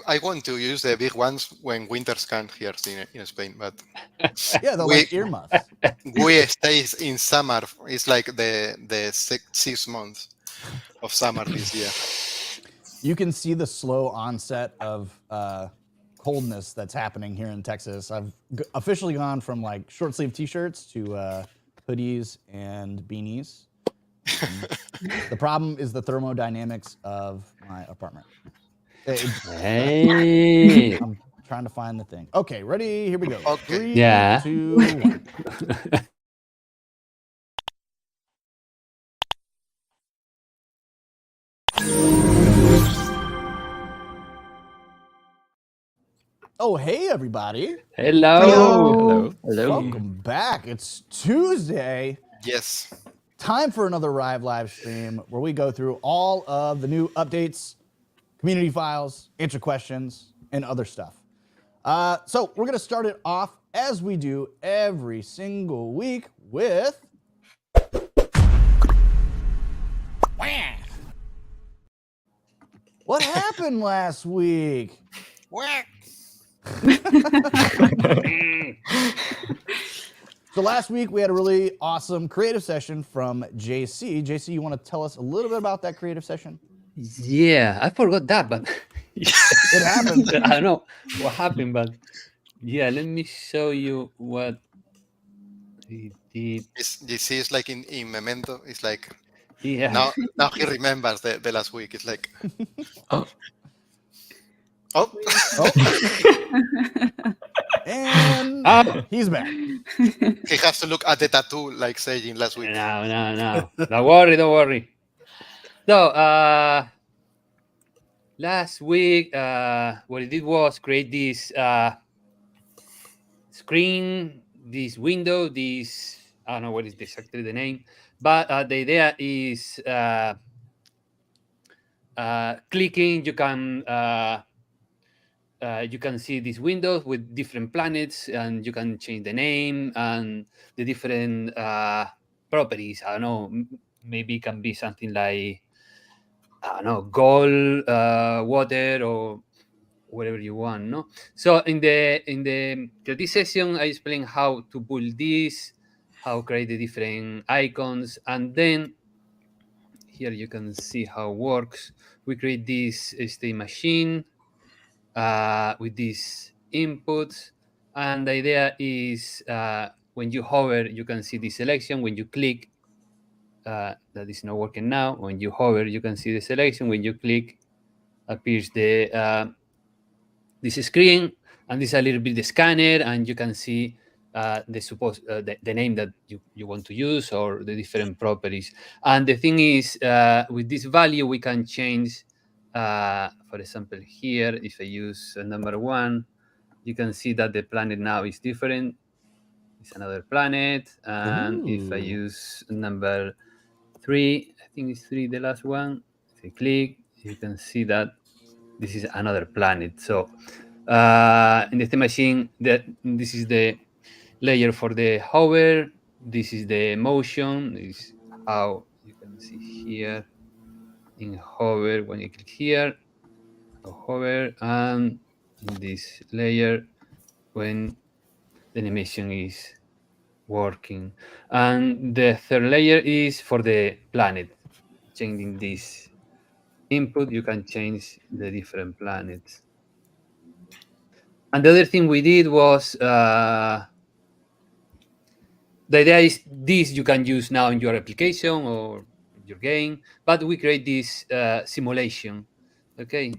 I want to use the big ones when winters come here in Spain, but Yeah, they're we like earmuffs. we stay in summer. It's like the 6 months of summer this year. You can see the slow onset of coldness that's happening here in Texas. I've officially gone from like short sleeve t-shirts to hoodies and beanies. The problem is the thermodynamics of my apartment. Hey. I'm trying to find the thing. Okay, ready? Here we go. Okay. 3, Yeah. 2, 1. Oh, hey, everybody. Hello. Hello. Welcome back. It's Tuesday. Yes. Time for another Rive live stream where we go through all of the new updates, community files, answer questions, and other stuff. So we're going to start it off as we do every single week with... What happened last week? So last week we had a really awesome creative session from JC. JC, you want to tell us a little bit about that creative session? Yeah, I forgot that, but It happened. I don't know what happened, but yeah, let me show you what he did. This is like in Memento. It's like Yeah. now he remembers the last week. It's like Oh. oh And Oh. he's back. he has to look at the tattoo like saying last week. No. Don't worry. So, last week, what it did was create this screen, this window, this, I don't know what is exactly the name, but the idea is clicking, you can see these windows with different planets, and you can change the name and the different properties. I don't know, maybe it can be something like, I don't know, gold, water, or whatever you want. No. So in this session, I explain how to build this, how create the different icons, and then here you can see how it works. We create this state machine with these inputs, and the idea is when you hover, you can see the selection. When you click, that is not working now. When you hover, you can see the selection. When you click, appears this screen, and this is a little bit the scanner, and you can see the name that you want to use, or the different properties. And the thing is, with this value, we can change. For example, here, if I use number 1, you can see that the planet now is different. It's another planet. And if I use number 3, I think it's 3, the last one. If I click, you can see that this is another planet. So in the state machine, this is the layer for the hover. This is the motion. This is how you can see here in hover. When you click here, hover, and in this layer when the animation is working. And the third layer is for the planet. Changing this input, you can change the different planets. And the other thing we did was the idea is this you can use now in your application or your game, but we create this simulation, okay,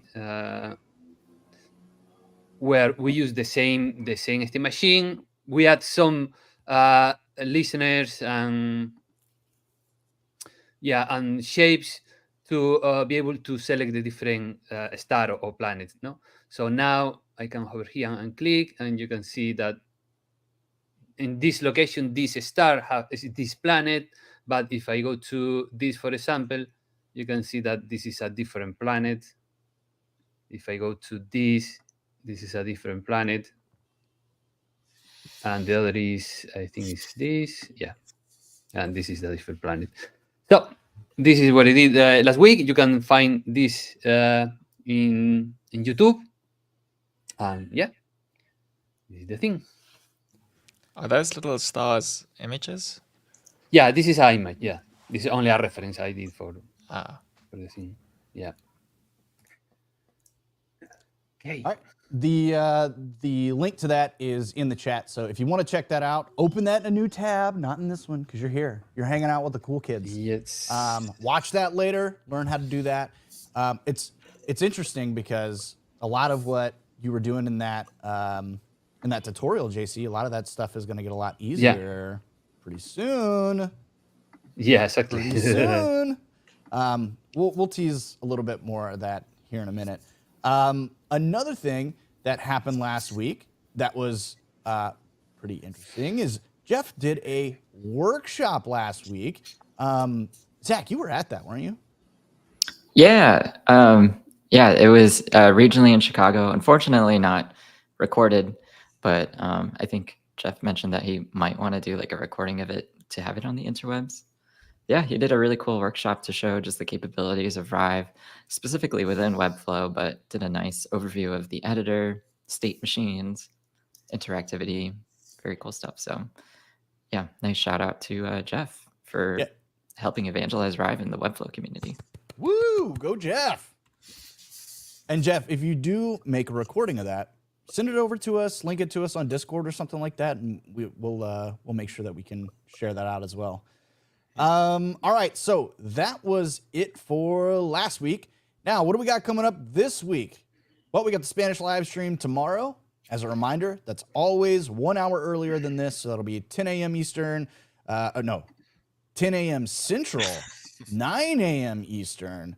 where we use the same state machine. We add some listeners and shapes to be able to select the different star or planets. No, so now I can hover here and click, and you can see that in this location, this star is this planet. But if I go to this, for example, you can see that this is a different planet. If I go to this is a different planet. And the other is, I think it's this. Yeah. And this is a different planet. So this is what I did last week. You can find this in YouTube. And yeah, this is the thing. Are those little stars images? Yeah, this is an image. Yeah, this is only a reference I did for Ah, the thing. Yeah. Okay. All right. The link to that is in the chat. So if you want to check that out, open that in a new tab, not in this one, because you're here. You're hanging out with the cool kids. Yes. Watch that later. Learn how to do that. It's interesting because a lot of what you were doing in that tutorial, JC, a lot of that stuff is going to get a lot easier pretty soon. Yeah, exactly. Pretty soon. We'll tease a little bit more of that here in a minute. Another thing that happened last week that was pretty interesting is Jeff did a workshop last week. Zach, you were at that, weren't you? Yeah. Yeah, it was regionally in Chicago. Unfortunately, not recorded, but I think Jeff mentioned that he might want to do like a recording of it to have it on the interwebs. Yeah, he did a really cool workshop to show just the capabilities of Rive, specifically within Webflow, but did a nice overview of the editor, state machines, interactivity, very cool stuff. So yeah, nice shout out to Jeff for helping evangelize Rive in the Webflow community. Woo, go Jeff. And Jeff, if you do make a recording of that, send it over to us, link it to us on Discord or something like that, and we'll make sure that we can share that out as well. All right, so that was it for last week. Now, what do we got coming up this week? Well, we got the Spanish live stream tomorrow. As a reminder, that's always 1 hour earlier than this, so that'll be 10 a.m. Eastern. 10 a.m. Central, 9 a.m. Eastern,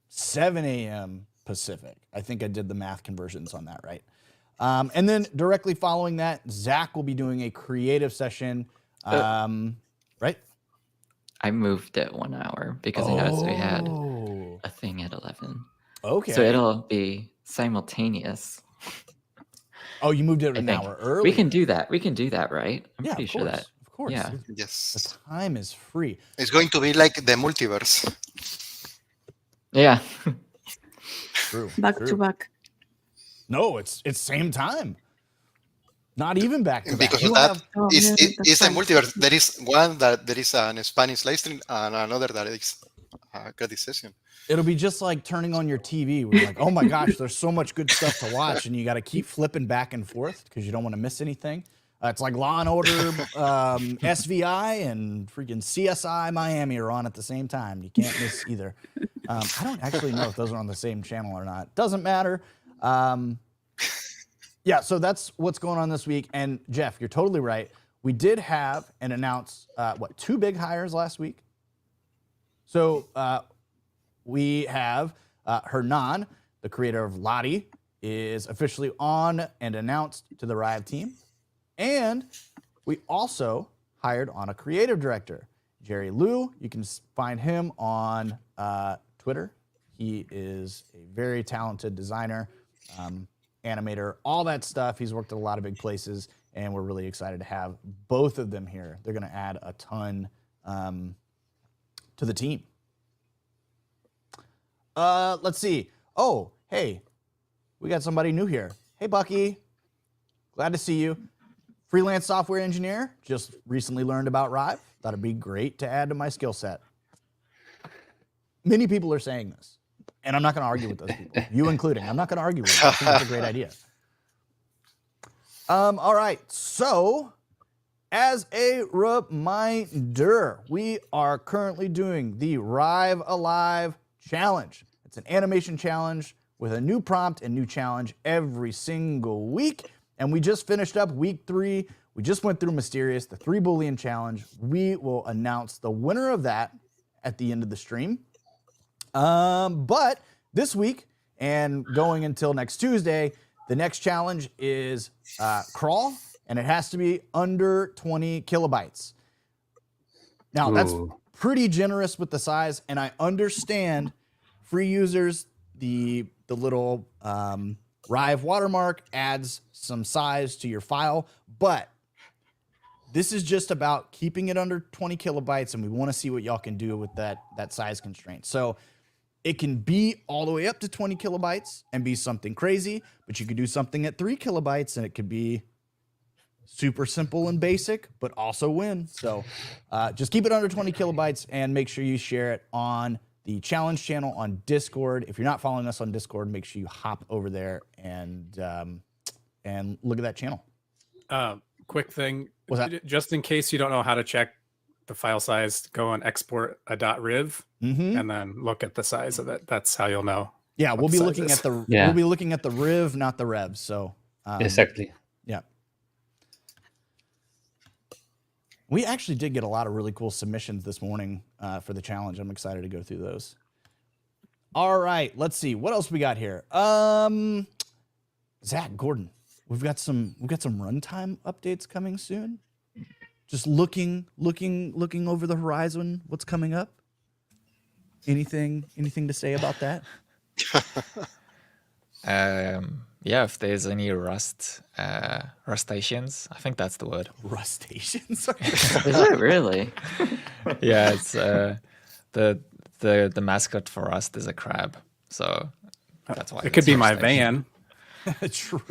7 a.m. Pacific. I think I did the math conversions on that right. And then directly following that, Zach will be doing a creative session, right? I moved it 1 hour because I noticed we had a thing at 11. Okay. So it'll be simultaneous. Oh, you moved it an hour early. We can do that. We can do that, right? I'm Yeah, pretty of sure course, that. Of course. Yeah. Yes. The time is free. It's going to be like the multiverse. Yeah. True. Back to back. No, it's same time. Not even back to back. Because You of that, have- it's a multiverse. There is one that there is an Spanish live stream and another that is a credit session. It'll be just like turning on your TV. We're like, oh my gosh, there's so much good stuff to watch, and you got to keep flipping back and forth because you don't want to miss anything. It's like Law and Order, SVI, and freaking CSI Miami are on at the same time. You can't miss either. I don't actually know if those are on the same channel or not. Doesn't matter. Yeah, so that's what's going on this week. And Jeff, you're totally right. We did have and announce, 2 big hires last week. So we have Hernan, the creator of Lottie, is officially on and announced to the Rive team. And we also hired on a creative director, Jerry Liu. You can find him on Twitter. He is a very talented designer, animator, all that stuff. He's worked at a lot of big places, and we're really excited to have both of them here. They're going to add a ton to the team. Let's see. Oh, hey, we got somebody new here. Hey, Bucky. Glad to see you. Freelance software engineer. Just recently learned about Rive. Thought it'd be great to add to my skill set. Many people are saying this, and I'm not going to argue with those people, you including. I'm not going to argue with them. I think it's a great idea. All right, so as a reminder, we are currently doing the Rive Alive Challenge. It's an animation challenge with a new prompt and new challenge every single week. And we just finished up week 3. We just went through Mysterious, the 3 Boolean challenge. We will announce the winner of that at the end of the stream. But this week and going until next Tuesday, the next challenge is crawl, and it has to be under 20 kilobytes. Now, that's pretty generous with the size, and I understand free users, the little Rive watermark adds some size to your file, but this is just about keeping it under 20 kilobytes, and we want to see what y'all can do with that size constraint. So It can be all the way up to 20 kilobytes and be something crazy, but you could do something at 3 kilobytes and it could be super simple and basic, but also win. So just keep it under 20 kilobytes and make sure you share it on the challenge channel on Discord. If you're not following us on Discord, make sure you hop over there and look at that channel. Quick thing, What's that? just in case you don't know how to check the file size, go and export a .riv and then look at the size of it. That's how you'll know. Yeah, we'll what be the looking size at the is. Yeah. we'll be looking at the Rive, not the Rev. So Exactly. yeah. We actually did get a lot of really cool submissions this morning for the challenge. I'm excited to go through those. All right, let's see what else we got here. Zach Gordon, we've got some runtime updates coming soon. Just looking over the horizon. What's coming up? Anything to say about that? Yeah, if there's any rustations, I think that's the word. Rustations. Is it really? Yeah, it's the mascot for Rust is a crab, so that's why It could it's be my rustation. van. True.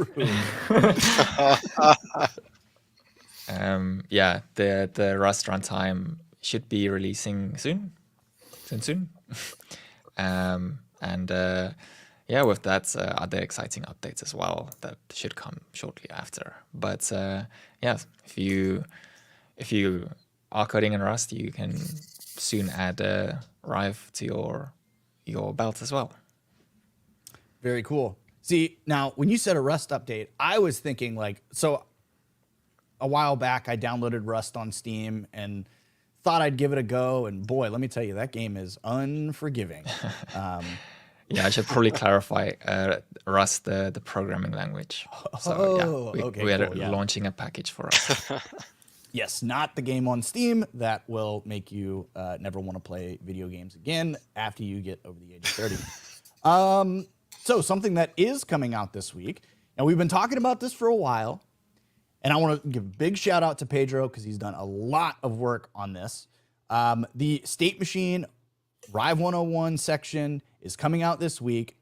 Yeah, the Rust runtime should be releasing soon. Yeah, with that, other exciting updates as well that should come shortly after. But yeah, if you are coding in Rust, you can soon add Rive to your belt as well. Very cool. See, now when you said a Rust update, I was thinking like, so a while back I downloaded Rust on Steam and thought I'd give it a go, and boy, let me tell you, that game is unforgiving. Yeah, I should probably clarify Rust, the programming language. So yeah, okay, we are cool, yeah. launching a package for Rust. Yes, not the game on Steam that will make you never want to play video games again after you get over the age of 30. So something that is coming out this week, and we've been talking about this for a while, and I want to give a big shout out to Pedro because he's done a lot of work on this. The State Machine Rive 101 section is coming out this week.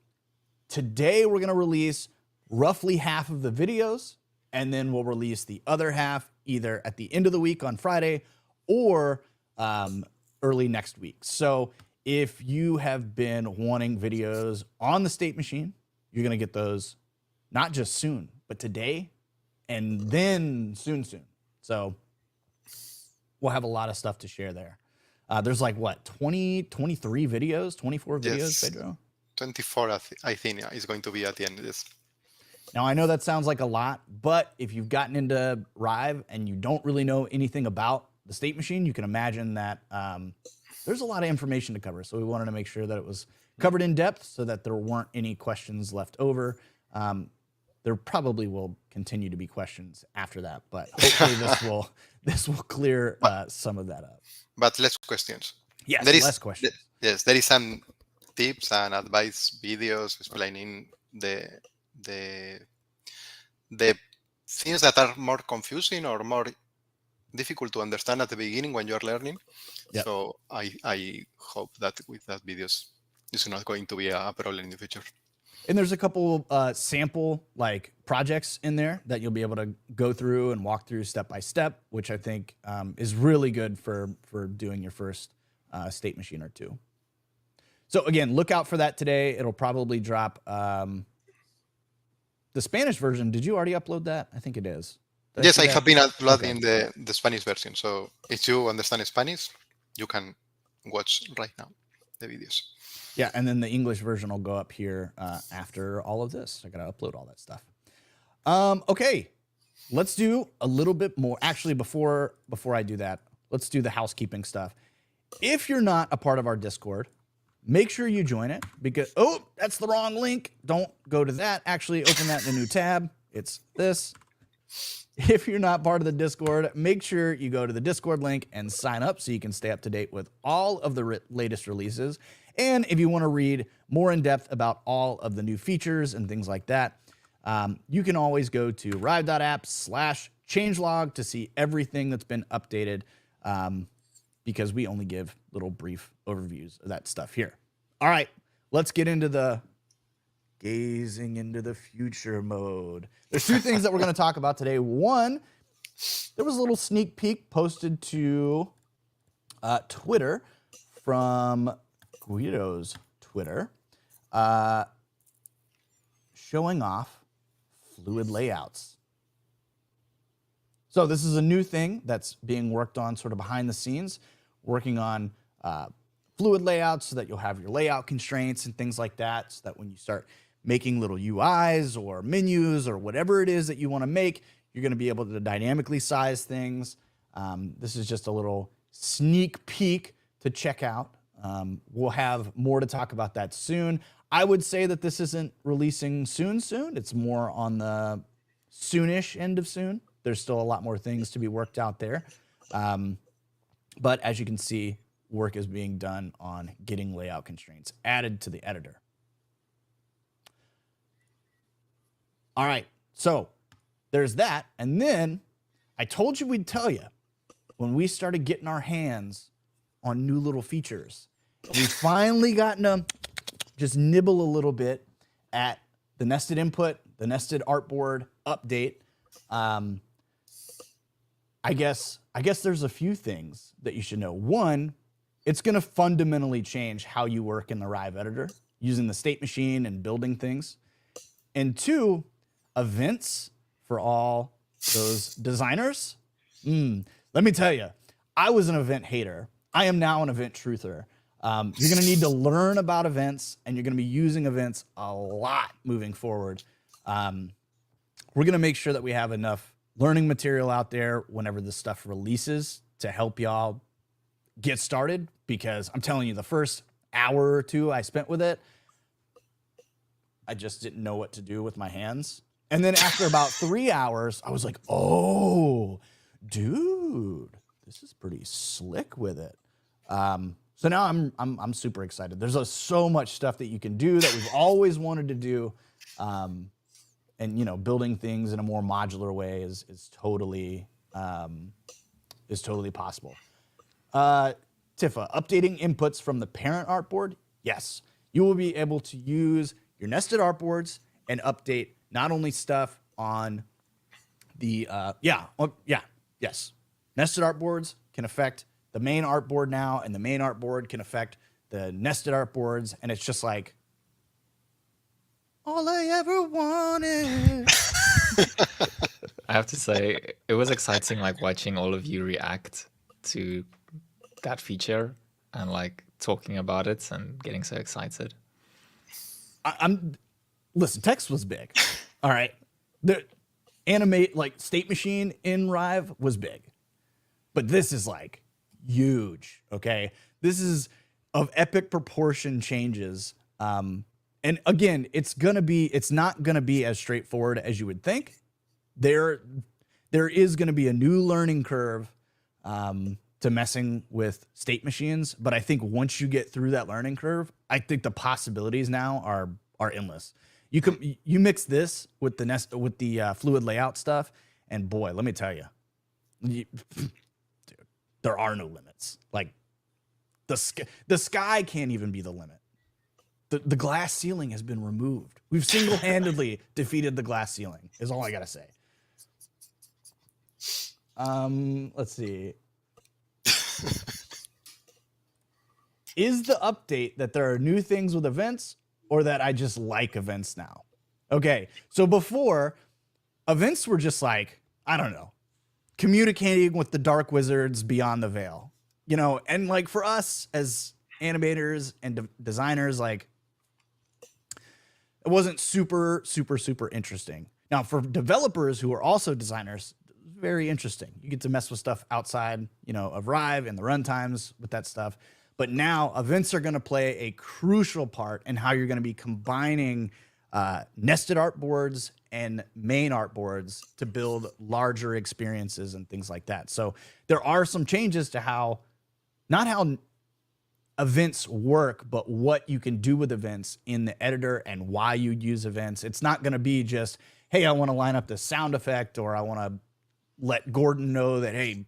Today, we're going to release roughly half of the videos, and then we'll release the other half either at the end of the week on Friday or early next week. So if you have been wanting videos on the State Machine, you're going to get those not just soon, but today and then soon. So we'll have a lot of stuff to share there. There's like what, 23 videos, 24 videos, Yes. Pedro? 24, I think, is going to be at the end of this. Now, I know that sounds like a lot, but if you've gotten into Rive and you don't really know anything about the State Machine, you can imagine that there's a lot of information to cover. So we wanted to make sure that it was covered in depth so that there weren't any questions left over. There probably will continue to be questions after that, but hopefully this will clear some of that up. But less questions. Yes, There is- less questions. Yes, there is some tips and advice videos explaining the things that are more confusing or more difficult to understand at the beginning when you're learning. Yep. So I hope that with that videos, it's not going to be a problem in the future. And there's a couple sample like projects in there that you'll be able to go through and walk through step by step, which I think is really good for doing your first State Machine or two. So again, look out for that today. It'll probably drop. The Spanish version, did you already upload that? I think it is. Did Yes, see I that? have been uploading Okay. the Spanish version. So if you understand Spanish, you can watch right now the videos. Yeah, and then the English version will go up here after all of this. I gotta upload all that stuff. Okay, let's do a little bit more. Actually, before I do that, let's do the housekeeping stuff. If you're not a part of our Discord, make sure you join it because, oh, that's the wrong link. Don't go to that. Actually, open that in a new tab. It's this. If you're not part of the Discord, make sure you go to the Discord link and sign up so you can stay up to date with all of the latest releases. And if you want to read more in depth about all of the new features and things like that, you can always go to rive.app/changelog to see everything that's been updated, because we only give little brief overviews of that stuff here. All right, let's get into the gazing into the future mode. There's two things that we're going to talk about today. One, there was a little sneak peek posted to Twitter from Guido's Twitter showing off fluid layouts. So this is a new thing that's being worked on sort of behind the scenes, working on fluid layouts so that you'll have your layout constraints and things like that, so that when you start making little UIs or menus or whatever it is that you want to make, you're going to be able to dynamically size things. This is just a little sneak peek to check out. We'll have more to talk about that soon. I would say that this isn't releasing soon. It's more on the soonish end of soon. There's still a lot more things to be worked out there. But as you can see, work is being done on getting layout constraints added to the editor. All right, so there's that. And then I told you we'd tell you when we started getting our hands on new little features. We finally gotten to just nibble a little bit at the nested input, the nested artboard update. I guess there's a few things that you should know. One, it's going to fundamentally change how you work in the Rive editor using the state machine and building things. And two, events for all those designers. Let me tell you, I was an event hater. I am now an event truther. You're going to need to learn about events, and you're going to be using events a lot moving forward. We're going to make sure that we have enough learning material out there whenever this stuff releases to help y'all get started, because I'm telling you, the first hour or two I spent with it, I just didn't know what to do with my hands. And then after about 3 hours, I was like, oh, dude, this is pretty slick with it. So now I'm super excited. There's so much stuff that you can do that we've always wanted to do. And, you know, building things in a more modular way is totally possible. Tifa, updating inputs from the parent artboard? Yes. You will be able to use your nested artboards and update not only stuff on the, yes. Nested artboards can affect the main artboard now, and the main artboard can affect the nested artboards, and it's just like, all I ever wanted. I have to say, it was exciting, like watching all of you react to that feature and like talking about it and getting so excited. Listen, text was big. All right. The animate, like state machine in Rive was big, but this is like huge. Okay. This is of epic proportion changes. And again, it's not gonna be as straightforward as you would think. There is gonna be a new learning curve to messing with state machines, but I think once you get through that learning curve, I think the possibilities now are endless. You mix this with the fluid layout stuff, and boy, let me tell you, dude, there are no limits. Like the sky can't even be the limit. The glass ceiling has been removed. We've single-handedly defeated the glass ceiling, is all I gotta say. Let's see. Is the update that there are new things with events, or that I just like events now? Okay, so before, events were just like, I don't know, communicating with the dark wizards beyond the veil. You know, and like for us as animators and designers, like, it wasn't super interesting. Now, for developers who are also designers, very interesting. You get to mess with stuff outside, you know, of Rive and the runtimes with that stuff. But now events are going to play a crucial part in how you're going to be combining nested artboards and main artboards to build larger experiences and things like that. So there are some changes to not how events work, but what you can do with events in the editor and why you'd use events. It's not going to be just, hey, I want to line up the sound effect, or I want to let Gordon know that, hey,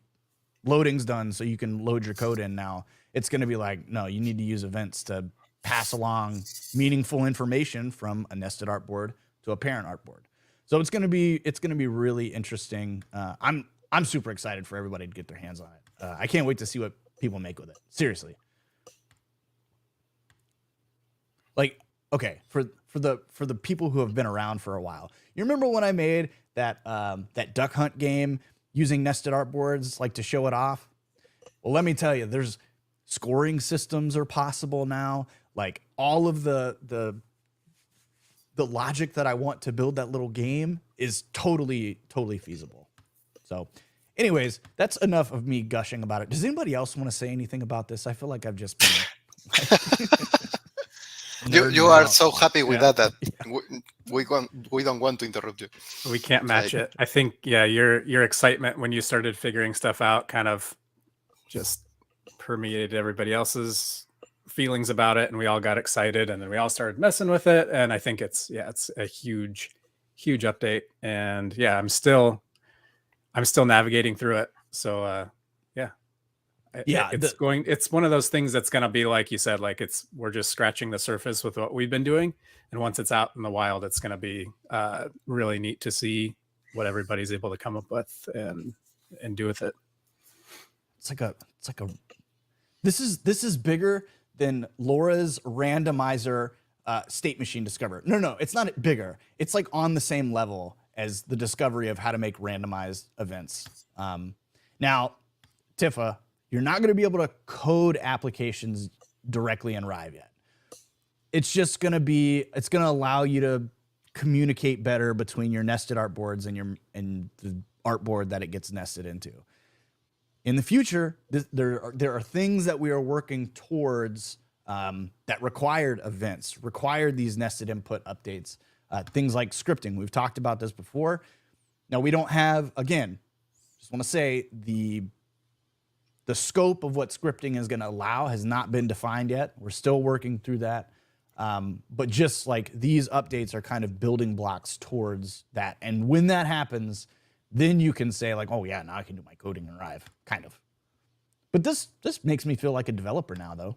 loading's done so you can load your code in now. It's going to be like, no, you need to use events to pass along meaningful information from a nested artboard to a parent artboard. So it's gonna be really interesting. I'm super excited for everybody to get their hands on it. I can't wait to see what people make with it. Seriously. Like, okay, for the people who have been around for a while, you remember when I made that duck hunt game using nested artboards, like to show it off? Well, let me tell you, there's scoring systems are possible now. Like all of the logic that I want to build that little game is totally feasible. So, anyways, that's enough of me gushing about it. Does anybody else want to say anything about this? I feel like I've just been. You are so happy with that we don't want to interrupt you. We can't match it. I think your excitement when you started figuring stuff out kind of just permeated everybody else's feelings about it, and we all got excited, and then we all started messing with it. And I think it's a huge update. And I'm still navigating through it. So it's one of those things that's going to be, like you said, like we're just scratching the surface with what we've been doing, and once it's out in the wild, it's going to be really neat to see what everybody's able to come up with and do with it. It's like a this is bigger than Laura's randomizer state machine discover. No, it's not bigger. It's like on the same level as the discovery of how to make randomized events. Now, Tifa, you're not going to be able to code applications directly in Rive yet. It's just going to allow you to communicate better between your nested artboards and the artboard that it gets nested into. In the future, there are things that we are working towards that required events, required these nested input updates, things like scripting. We've talked about this before. Now, we don't have, again, just want to say the scope of what scripting is going to allow has not been defined yet. We're still working through that. But just like these updates are kind of building blocks towards that. And when that happens, then you can say like, oh yeah, now I can do my coding in Rive, kind of. But this makes me feel like a developer now, though.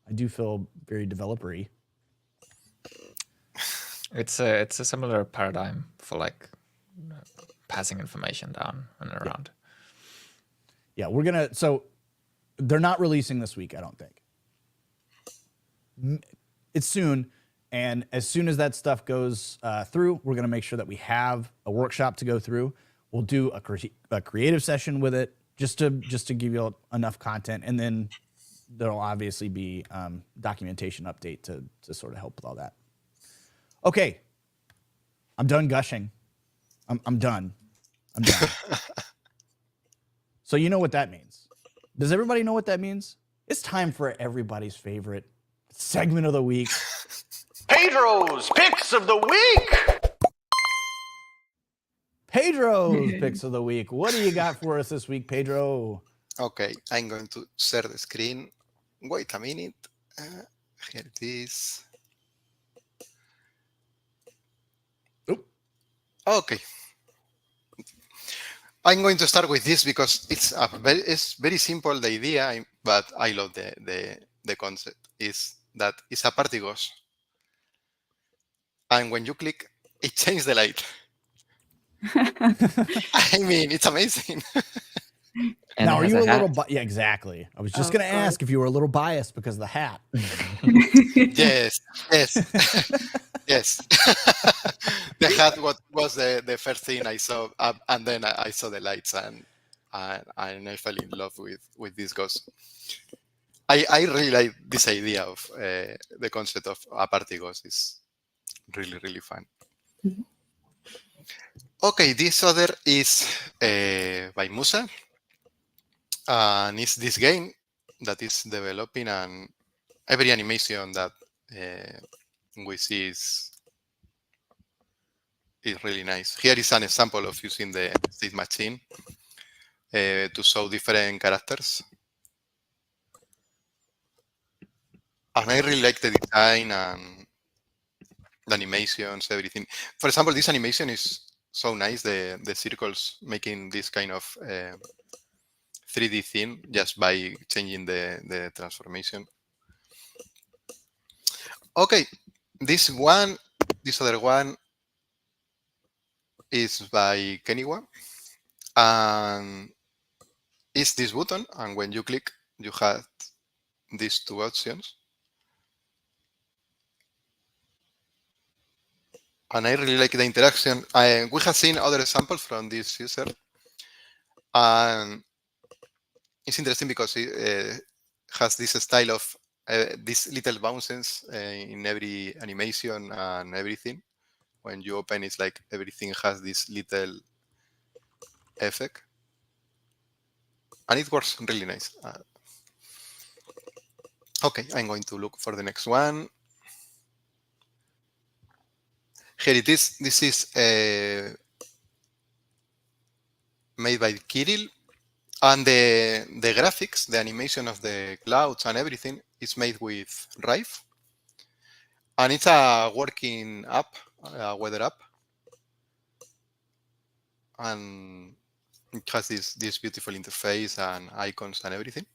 I do feel very developer-y. It's a similar paradigm for like passing information down and around. Yeah, so they're not releasing this week, I don't think. It's soon, and as soon as that stuff goes through, we're gonna make sure that we have a workshop to go through. We'll do a creative session with it, just to give you enough content, and then there'll obviously be documentation update to sort of help with all that. Okay, I'm done gushing. I'm done. So you know what that means. Does everybody know what that means? It's time for everybody's favorite segment of the week. Pedro's Picks of the Week! Pedro's Picks of the Week. What do you got for us this week, Pedro? Okay, I'm going to share the screen. Wait a minute. Here it is. Oop. Okay. I'm going to start with this because it's very simple, the idea, but I love the concept. Is that it's a party ghost. And when you click, it changes the light. I mean, it's amazing. And now, it are has you a hat. little... yeah, exactly. I was just going to ask if you were a little biased because of the hat. Yes. Yes. The hat was the first thing I saw, and then I saw the lights, and I fell in love with this ghost. I really like this idea of the concept of a party ghost. Is really, really fun. Mm-hmm. Okay, this other is by Musa, and it's this game that is developing, and every animation that we see is really nice. Here is an example of using the state machine to show different characters. And I really like the design and the animations, everything. For example, this animation is so nice, the circles making this kind of 3D thing just by changing the transformation. Okay, this other one is by Keniwa, and it's this button, and when you click, you have these two options. And I really like the interaction. We have seen other examples from this user, and it's interesting because it has this style of these little bounces in every animation and everything. When you open, it's like everything has this little effect, and it works really nice. Okay, I'm going to look for the next one. Here it is. This is made by Kirill, and the graphics, the animation of the clouds and everything is made with Rive, and it's a working app, a weather app, and it has this beautiful interface and icons and everything.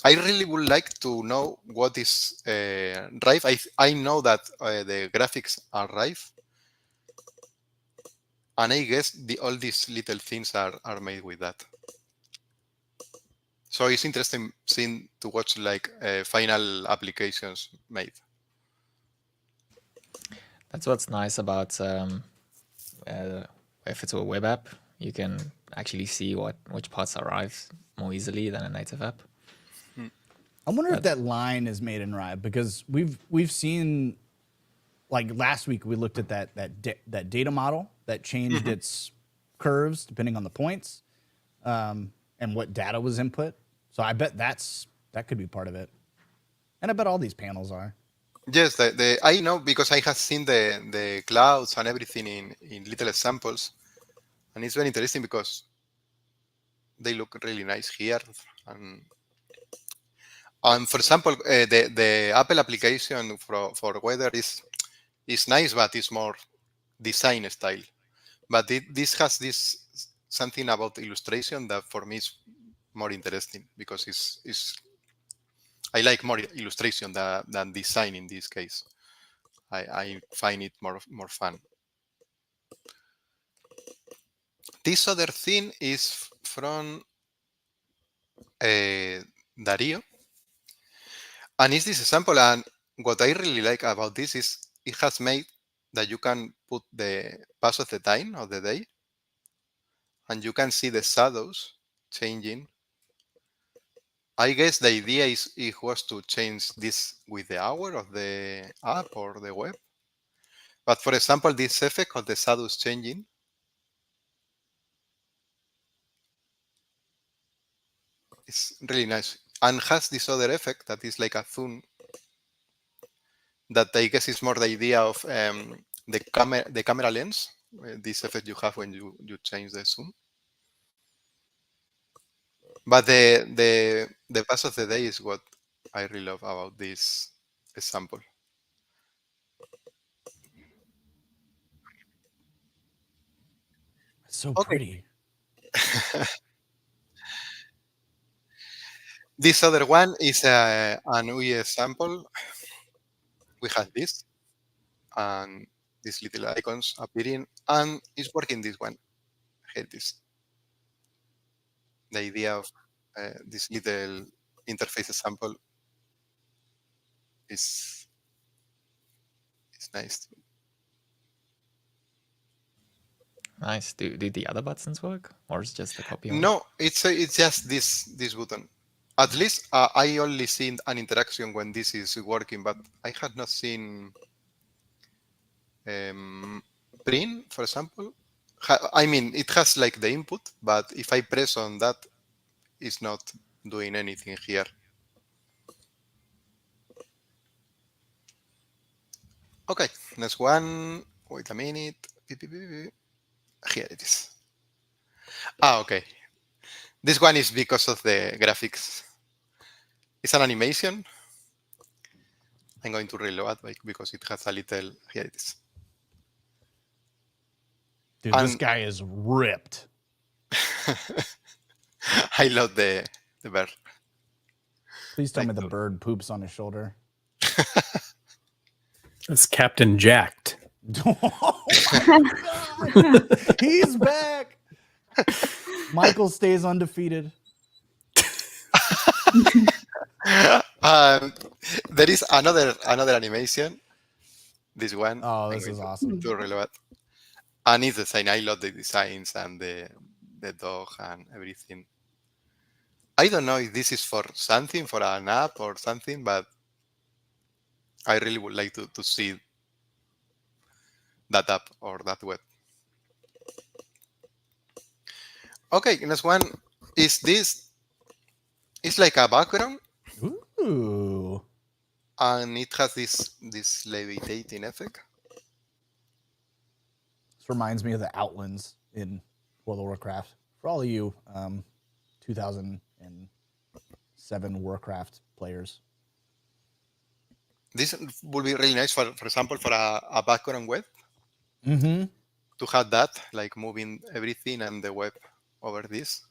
I really would like to know what is Rive. I know that the graphics are Rive, and I guess all these little things are made with that. So it's interesting seeing to watch like final applications made. That's what's nice about if it's a web app, you can actually see which parts are Rive more easily than a native app. I wonder if that line is made in Rive, because we've seen, like last week we looked at that data model that changed its curves depending on the points and what data was input. So I bet that could be part of it, and I bet all these panels are. Yes, I know because I have seen the clouds and everything in little examples, and it's very interesting because they look really nice here. And for example, the Apple application for weather is nice, but it's more design style. But this has this something about illustration that for me is more interesting, because I like more illustration than design in this case. I find it more fun. This other thing is from Dario, and it's this example. And what I really like about this is it has made that you can put the pass of the time of the day, and you can see the shadows changing. I guess the idea it was to change this with the hour of the app or the web. But for example, this effect of the shadows changing is really nice, and has this other effect that is like a zoom, that I guess is more the idea of the camera lens, this effect you have when you change the zoom. But the pass of the day is what I really love about this example. It's so pretty. This other one is an UI example. We have this and these little icons appearing, and it's working this one. I hate this. The idea of this little interface example is nice. Nice. Do the other buttons work, or is just the copy? No, it's just this button. At least I only seen an interaction when this is working, but I had not seen print, for example. I mean, it has like the input, but if I press on that, it's not doing anything here. Okay, next one. Wait a minute. Here it is. Okay. This one is because of the graphics. It's an animation. I'm going to reload because it has a little. Here it is. Dude, this guy is ripped. I love the bird. Please tell me the bird poops on his shoulder. It's Captain Jacked. Oh my God. He's back. Michael stays undefeated. There is another animation. This one. Oh, I'm this going is to- awesome. to relevant. And it's the same. I love the designs and the dog and everything. I don't know if this is for something, for an app or something, but I really would like to see that app or that web. Okay, next one is this. It's like a background, Ooh. and it has this levitating effect. This reminds me of the Outlands in World of Warcraft. For all of you 2007 Warcraft players. This would be really nice, for example, for a background web, Mm-hmm. to have that, like moving everything and the web over this.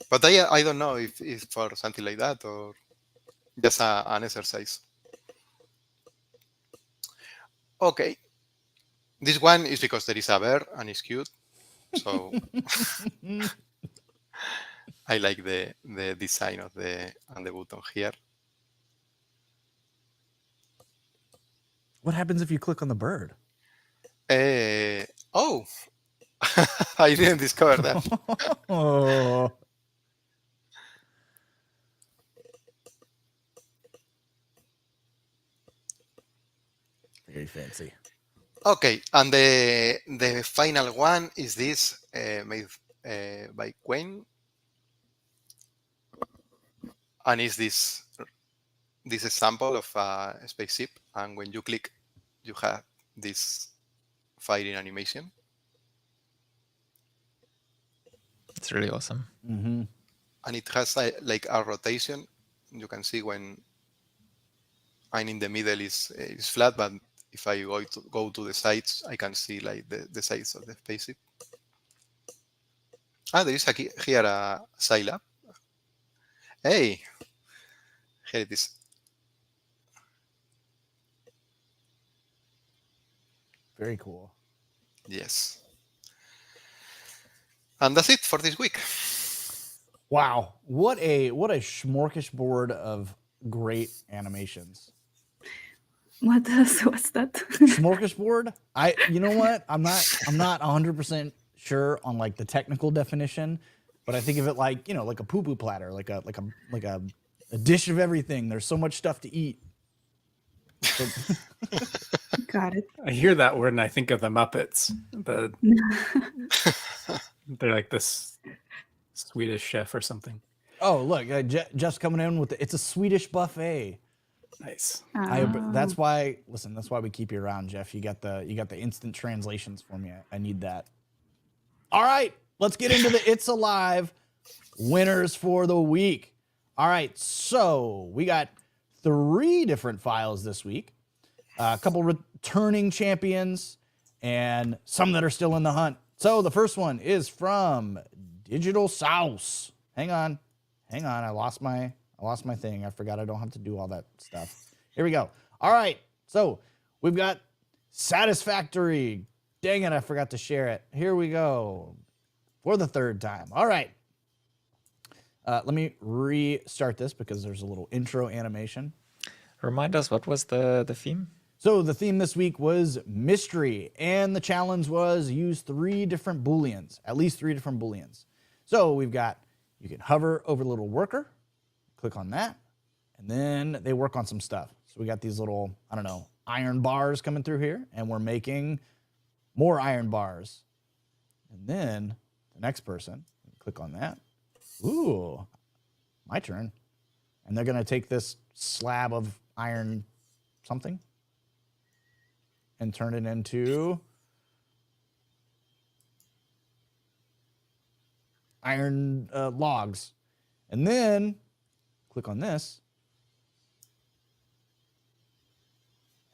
But I don't know if it's for something like that or just an exercise. Okay. This one is because there is a bear and it's cute. So I like the design of the button here. What happens if you click on the bird? Oh, I didn't discover that. Oh. Very fancy. Okay, and the final one is this, made by Quinn, and is this example of a spaceship, and when you click, you have this firing animation. It's really awesome. Mm-hmm. And it has like a rotation. You can see when I'm in the middle is flat, but if I go to the sides, I can see like the sides of the spaceship. There is here a Scilab. Hey, here it is. Very cool. Yes. And that's it for this week. Wow. What a smorgasbord of great animations. What's that? Smorgasbord? You know what? I'm not 100% sure on like the technical definition, but I think of it like, like a poo-poo platter, like a dish of everything. There's so much stuff to eat. So, Got it. I hear that word and I think of the Muppets. They're like this Swedish chef or something. oh, look, Jeff's coming in with it's a Swedish buffet. Nice. That's why we keep you around, Jeff. You got the instant translations for me. I need that. All right, let's get into the It's Alive winners for the week. All right, so we got 3 different files this week. A couple returning champions and some that are still in the hunt. So the first one is from Digital Sauce. Hang on. I lost my thing. I forgot I don't have to do all that stuff. Here we go. All right. So we've got Satisfactory. Dang it, I forgot to share it. Here we go. For the 3rd time. All right. Let me restart this because there's a little intro animation. Remind us, what was the theme? So the theme this week was mystery, and the challenge was use 3 different Booleans, at least 3 different Booleans. So we've got, you can hover over the little worker, click on that, and then they work on some stuff. So we got these little, iron bars coming through here, and we're making more iron bars. And then the next person, click on that. Ooh, my turn. And they're going to take this slab of iron something and turn it into iron logs. And then click on this.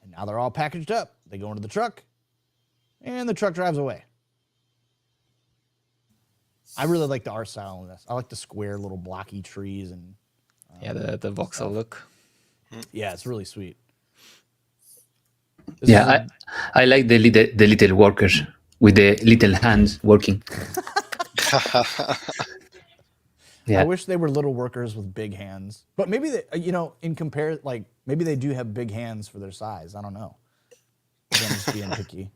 And now they're all packaged up. They go into the truck, and the truck drives away. I really like the art style on this. I like the square little blocky trees and Yeah, the voxel look. yeah, it's really sweet. This is Yeah, I like the little workers with the little hands working. I Yeah. wish they were little workers with big hands, but maybe they, like maybe they do have big hands for their size. I don't know. Maybe I'm just being picky.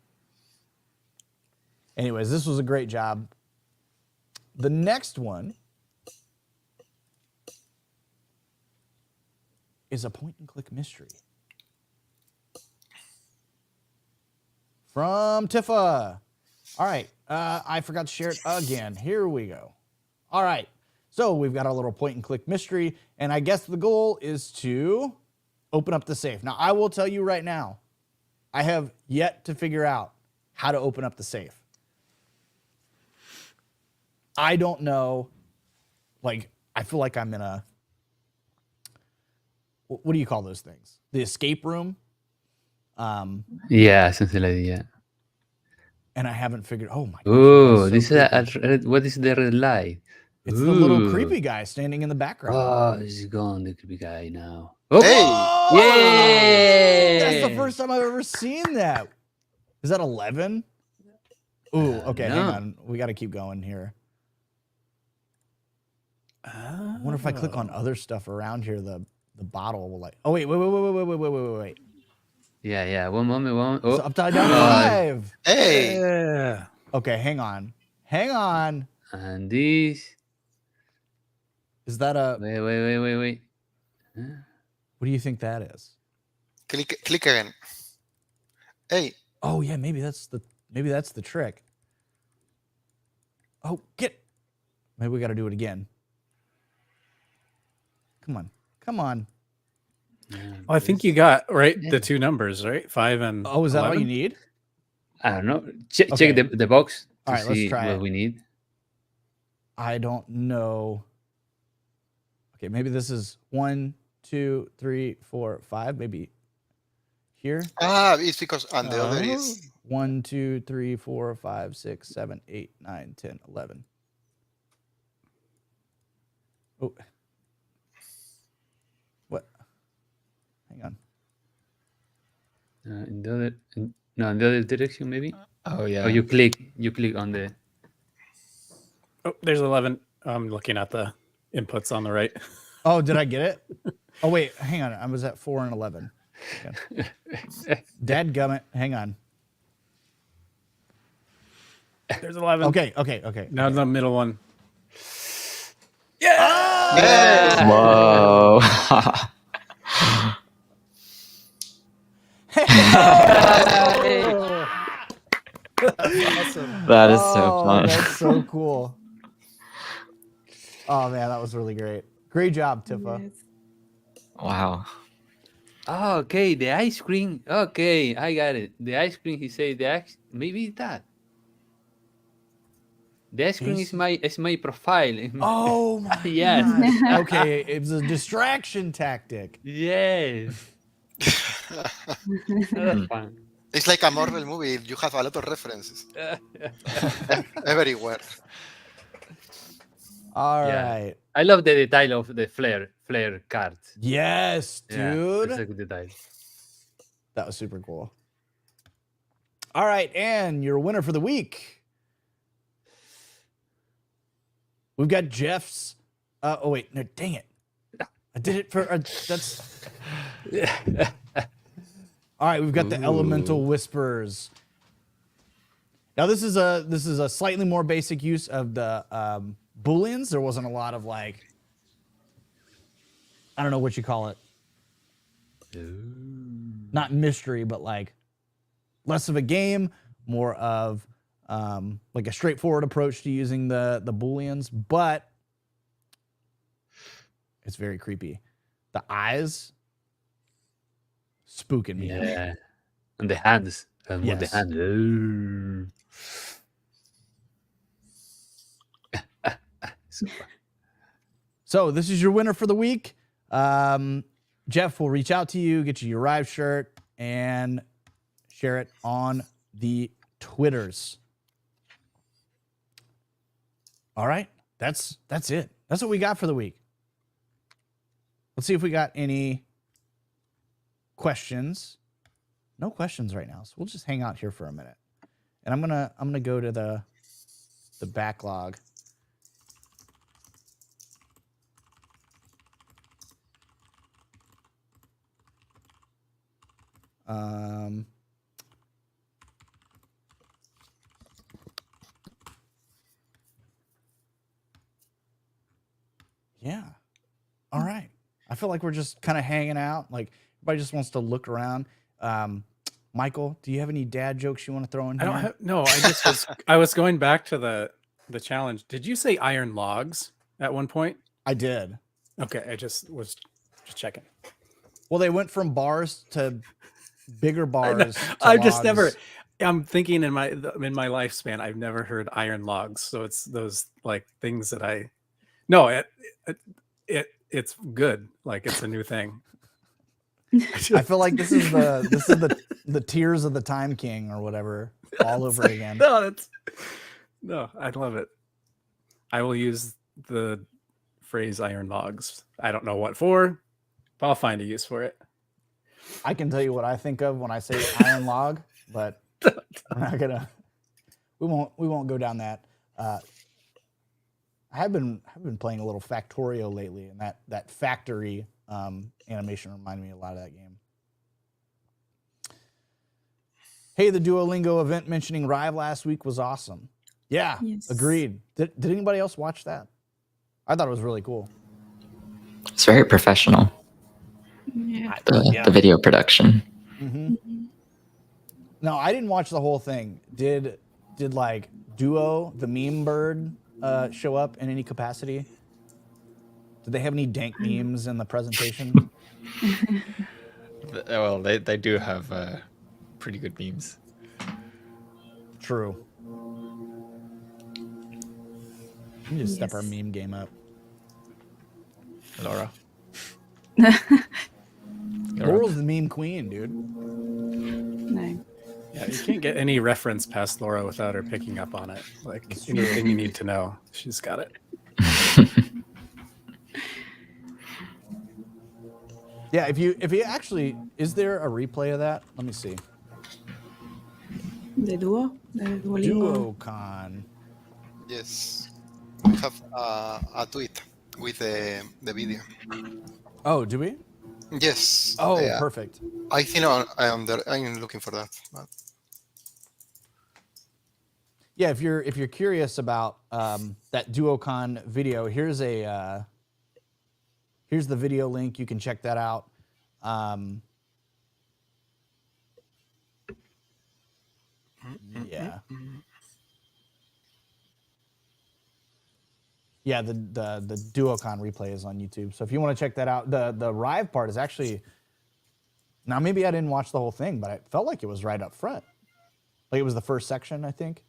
Anyways, this was a great job. The next one is a point and click mystery from Tifa. All right, I forgot to share it again. Here we go. All right, so we've got our little point and click mystery, and I guess the goal is to open up the safe. Now, I will tell you right now, I have yet to figure out how to open up the safe. I don't know, like, I feel like I'm in a, what do you call those things? The escape room. Yeah, something like that. Yeah. And I haven't figured, oh my gosh. Oh, that's this so is creepy. what is the red light? It's the little Ooh. creepy guy standing in the background. Oh, he's gone, the creepy guy now. Oh, Hey, Whoa! Yay! That's the first time I've ever seen that. Is that 11? Ooh, okay, hang no. on. We got to keep going here. I wonder if I click on other stuff around here, the bottle will like. Oh wait. Yeah. One moment. It's Oh, upside down Rive. hey. Yeah. Okay, hang on. and this. Is that a? Wait. What do you think that is? Click again. Hey. Oh yeah, maybe that's the trick. Oh, maybe we got to do it again. Come on. Well, I think you got the two numbers, right? 5 and Oh, is that 11? all you need? I don't know. Check Okay. the box to All right, let's see try what it. we need. I don't know. Okay, maybe this is 1, 2, 3, 4, 5. Maybe here. It's because on the other is 1, 2, 3, 4, 5, 6, 7, 8, 9, 10, 11. Oh. What? Hang on. In the other direction, maybe. Oh yeah. Or you click on the. Oh, there's 11. I'm looking at the inputs on the right. Oh, did I get it? Oh wait, hang on. I was at 4 and 11. Okay. Dadgummit. Hang on. There's 11. Okay. Now the middle one. yeah. Whoa. Awesome. That is so fun. That's so cool. Oh man, that was really great. Great job, Tifa. Yes. Wow. Oh, okay, the ice cream. Okay, I got it. The ice cream. He said maybe that. The ice cream is my profile. Oh my Yes. gosh. Okay, it was a distraction tactic. Yes. That's fun. It's like a Marvel movie. You have a lot of references everywhere. All Yeah. right. I love the detail of the flare card. Yes, Yeah, dude. that's a good detail. That was super cool. All right, and your winner for the week. We've got Jeff's. Oh wait, no, dang it! I did it for. That's. All right, we've got the Elemental Whispers. Now this is a slightly more basic use of the Booleans. There wasn't a lot of like. I don't know what you call it. Not mystery, but like less of a game, more of like a straightforward approach to using the Booleans, but it's very creepy. The eyes spooking me. Yeah, and the hands. And with the Yes. hand. So this is your winner for the week. Jeff will reach out to you, get you your Rive shirt, and share it on the Twitters. All right, that's it. That's what we got for the week. Let's see if we got any questions No questions right now, so we'll just hang out here for a minute. And I'm gonna go to the backlog. Yeah. All right. I feel like we're just kind of hanging out. Like everybody just wants to look around. Michael, do you have any dad jokes you want to throw in I here? don't have no. I just was I was going back to the challenge. Did you say iron logs at one point? I did. Okay, I just was just checking. Well, they went from bars to bigger bars. To I just never. logs. I'm thinking in my lifespan, I've never heard iron logs. So it's those like things that I. No, it's good. Like it's a new thing. I feel like this is the Tears of the Time King or whatever all over again. No, I love it. I will use the phrase iron logs. I don't know what for, but I'll find a use for it. I can tell you what I think of when I say iron log, but we're not gonna. We won't go down that. I have been playing a little Factorio lately, and that factory animation reminded me a lot of that game. Hey, the Duolingo event mentioning Rive last week was awesome. Yeah, Yes. agreed. Did anybody else watch that? I thought it was really cool. It's very professional. Yeah. The video production. Mm-hmm. No, I didn't watch the whole thing. Did like Duo, the meme bird, show up in any capacity? Did they have any dank memes in the presentation? Well, they do have pretty good memes. True. We need to step our meme game up. Laura. Laurel's the meme queen, dude. No. Yeah, you can't get any reference past Laura without her picking up on it. Like anything you need to know, she's got it. Yeah, if you actually, is there a replay of that? Let me see. The Duo? The Duolingo? DuoCon. Yes, we have a tweet with the video. Oh, do we? Yes. Oh, yeah. perfect. I think I'm looking for that. But Yeah, if you're curious about that DuoCon video, here's the video link. You can check that out. Yeah. Yeah, the DuoCon replay is on YouTube. So if you want to check that out, the Rive part is actually, now maybe I didn't watch the whole thing, but it felt like it was right up front. Like it was the first section, I think.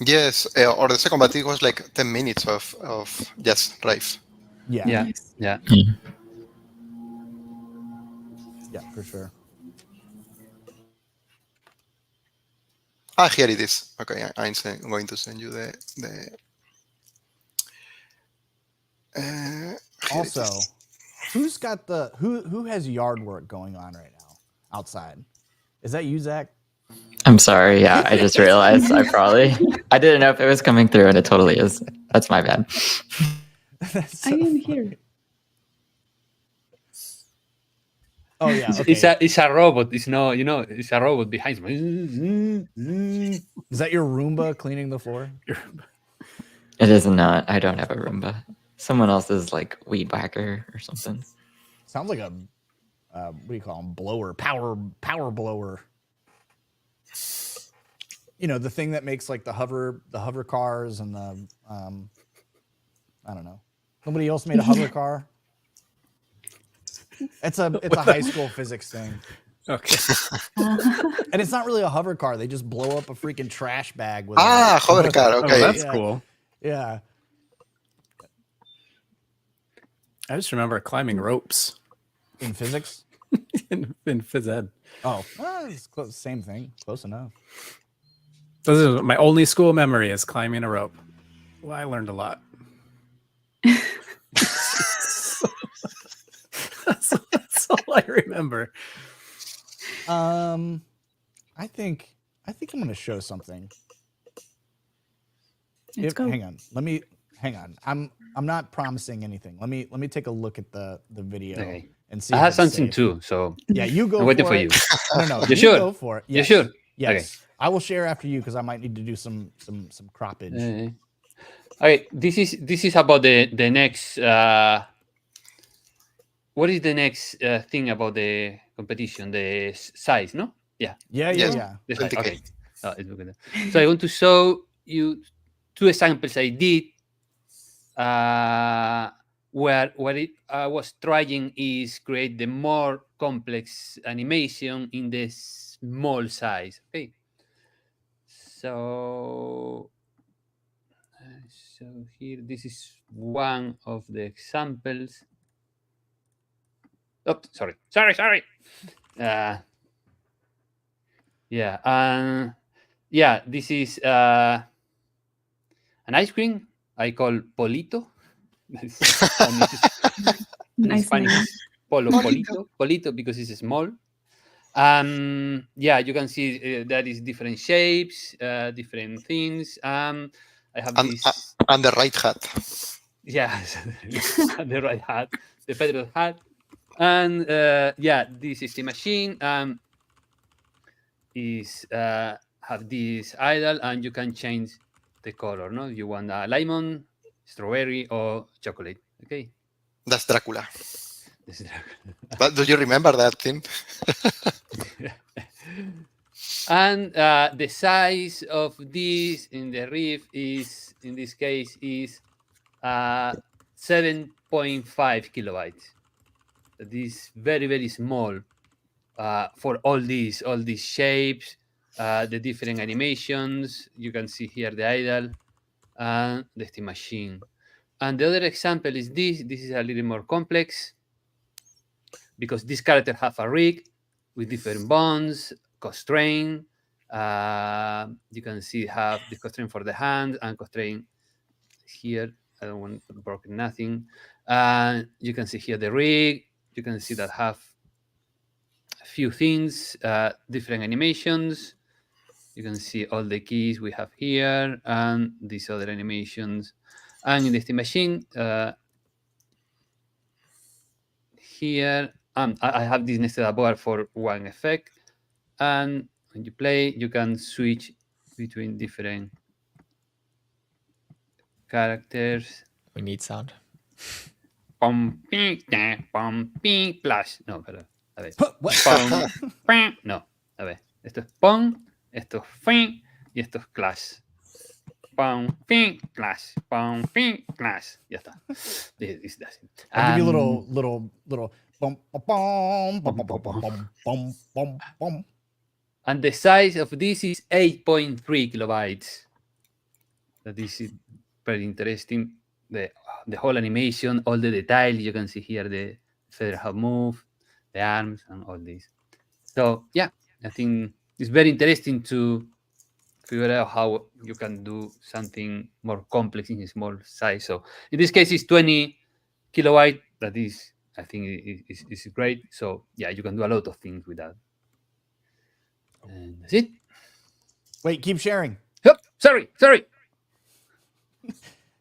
yes, or the second, but it was like 10 minutes of just Rive. Yeah. Yeah, Yes. yeah. Yeah, for sure. Ah, here it is. Okay, I'm going to send you the here it Also, is. who's got who has yard work going on right now outside? Is that you, Zach? I'm sorry. Yeah, I just realized I didn't know if it was coming through, and it totally is. That's my bad. That's so I didn't funny. hear. Oh yeah, okay. It's a robot. It's no, it's a robot behind me. Is that your Roomba cleaning the floor? It is not. I don't have a Roomba. Someone else's like weed whacker or something. Sounds like a what do you call them? Blower, power blower. You know, the thing that makes like the hover cars and the I don't know. Nobody else made a hover car. It's a high school physics thing. Okay. And it's not really a hover car. They just blow up a freaking trash bag with hover car. Oh, Okay. that's Yeah. cool. Yeah. I just remember climbing ropes In physics? in phys ed. Oh, it's close, same thing. Close enough. This is my only school memory is climbing a rope. Well, I learned a lot. that's all I remember. I think I'm going to show something. Let's go. Hang on. I'm not promising anything. Let me take a look at the video Okay. and see. I if have it's something safe. too, so Yeah, you go. I'm waiting for it. you. No, You you sure? go for it. You Yes. sure? Yes. Okay. I will share after you because I might need to do some croppage. Okay, this is about the next. What is the next thing about the competition? The size, no? Yeah. Yeah. Yes. The size. 20K. Okay. It's good. So I want to show you two examples I did. Where what it was trying is create the more complex animation in the small size. Okay. So here, this is one of the examples. Oh, sorry. Yeah, this is an ice cream I call Polito. In Nice Spanish name. is Polito because it's small. Yeah, you can see that is different shapes, different things. I have this. And the right hat. Yeah, the right hat, the federal hat, and yeah, this is the machine. Is have this idle, and you can change the color. No, you want a lemon, strawberry, or chocolate. Okay. That's Dracula. This is But do you remember that thing? And the size of this in the Rive is, in this case, is 7.5 kilobytes. That is very, very small for all these shapes, the different animations. You can see here the idle and the steam machine. And the other example is this. This is a little more complex because this character have a rig with different bonds, constraint. You can see have the constraint for the hand and constraint here. I don't want broken nothing. You can see here the rig. You can see that have a few things, different animations. You can see all the keys we have here and these other animations. And in the steam machine, here, I have this nested bar for one effect. And when you play, you can switch between different characters. We need sound. Pom, ping, da, pom, ping, plus. No, pero, a ver. What? Pom, ping. No, a ver. Esto es pom, esto es fin y esto es clash. Pom, ping, clash. Pom, ping, clash. Ya está. This does it. I'll give you little bum bum bum bum bum bum bum bum bum. And the size of this is 8.3 kilobytes. That is very interesting. The whole animation, all the details you can see here, the feather have moved, the arms, and all this. So yeah, I think it's very interesting to figure out how you can do something more complex in a small size. So in this case, it's 20 kilobyte. That is, I think, is great. So yeah, you can do a lot of things with that. And that's it. Wait, keep sharing. Oh, sorry.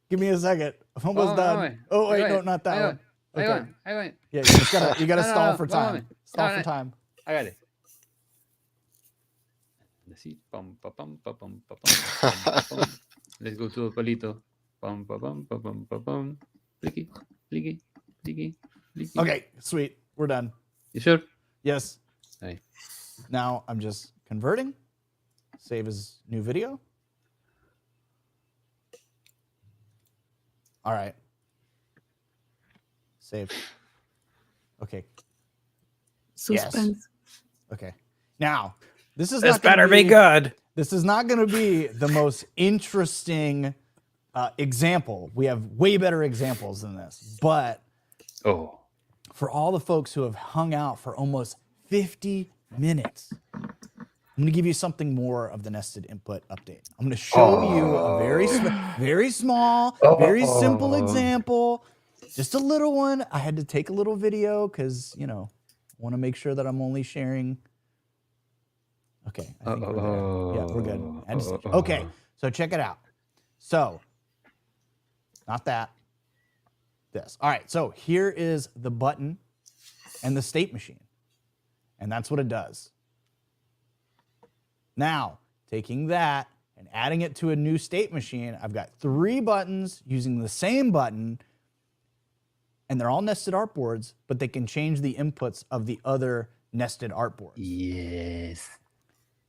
Give me a second. I'm almost done. Oh wait, no, not that one. Okay. I went. Yeah, you gotta stall for time. Stall for time. I got it. Let's see. Pum, pa, pum, pa, pum, pa, pum, pum, pa, pum. Let's go to a palito. Pum, pa, pum, pa, pum, pa, pum. Flicky, flicky, flicky, flicky. Okay, sweet. We're done. You sure? Yes. Okay. Now I'm just converting. Save as new video. All right. Save. Okay. Suspense. Okay. Now, this is This not gonna better be good. This is not going to be the most interesting example. We have way better examples than this. But Oh. for all the folks who have hung out for almost 50 minutes, I'm going to give you something more of the nested input update. I'm going to show you a very small, very simple example. Just a little one. I had to take a little video because, I want to make sure that I'm only sharing Okay, I think we're there. Yeah, we're good. Okay, so check it out. So, not that. This. All right, so here is the button and the state machine. And that's what it does. Now, taking that and adding it to a new state machine, I've got 3 buttons using the same button, and they're all nested artboards, but they can change the inputs of the other nested artboards. Yes.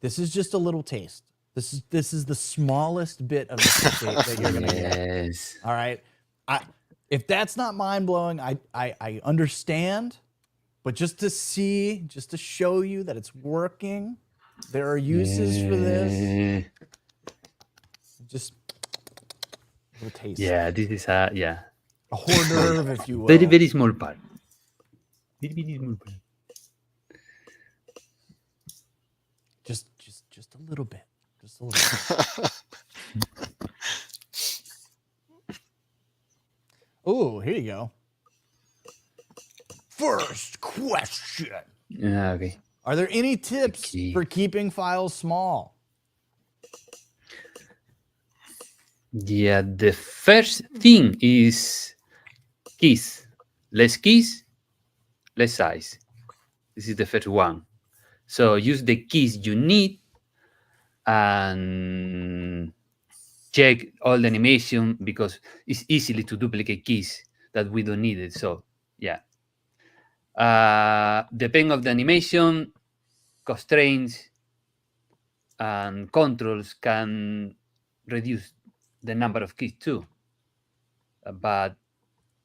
This is just a little taste. This is the smallest bit of the update that you're gonna get. Yes. All right. If that's not mind blowing, I understand, but just to see, just to show you that it's working, there are uses for this. Just a little taste. Yeah, this is a A hors d'oeuvre, if you will. very, very small part. Very, very small part. Just a little bit. Just a little bit. Oh, here you go. First question. Okay. Are there any tips Okay. for keeping files small? Yeah, the first thing is keys. Less keys, less size. This is the first one. So use the keys you need and check all the animation because it's easily to duplicate keys that we don't need it. So yeah. Depending of the animation, constraints and controls can reduce the number of keys too. But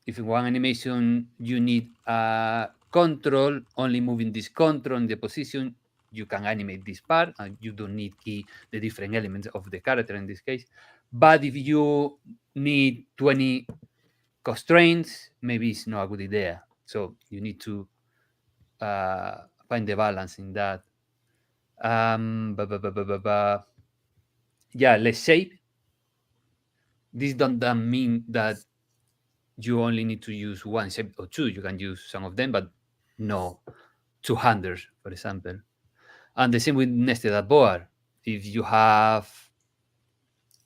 if in one animation you need a control, only moving this control in the position, you can animate this part and you don't need key the different elements of the character in this case. But if you need 20 constraints, maybe it's not a good idea. So you need to find the balance in that. Yeah, let's shape. This don't mean that you only need to use one shape or two. You can use some of them, but no 200, for example. And the same with nested artboard. If you have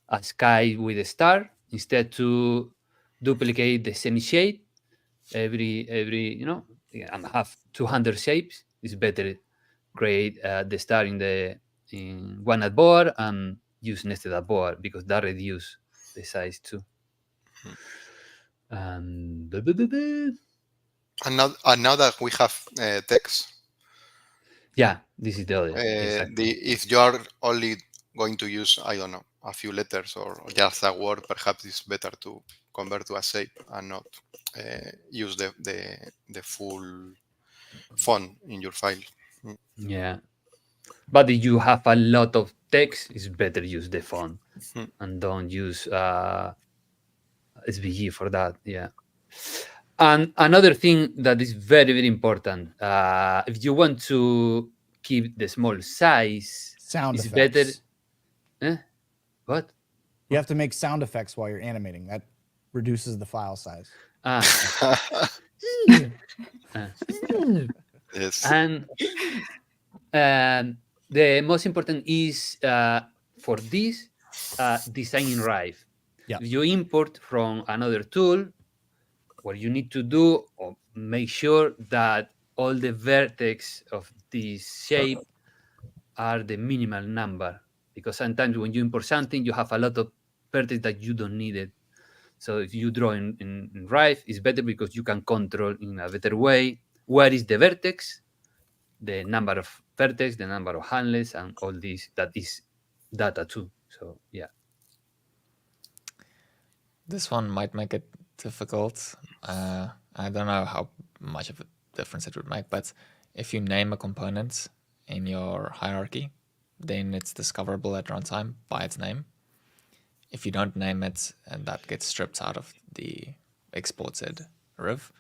a sky with a star, instead to duplicate the same shade every and have 200 shapes, it's better create the star in one artboard and use nested artboard because that reduce the size too. And now that we have text, yeah, this is the other. Exactly. If you are only going to use, I don't know, a few letters or just a word, perhaps it's better to convert to a shape and not use the full font in your file. Yeah, but if you have a lot of text, it's better use the font and don't use SVG for that. Yeah. And another thing that is very, very important, if you want to keep the small size, Sound it's effects. better. What? You have to make sound effects while you're animating. That reduces the file size. Yes. And the most important is for this design in Rive. Yeah. If you import from another tool, what you need to do or make sure that all the vertex of this shape are the minimal number, because sometimes when you import something, you have a lot of vertex that you don't need it. So if you draw in Rive, it's better because you can control in a better way where is the vertex, the number of vertex, the number of handlets, and all this that is data too. So yeah. This one might make it difficult. I don't know how much of a difference it would make, but if you name a component in your hierarchy, then it's discoverable at runtime by its name. If you don't name it, and that gets stripped out of the exported Rive.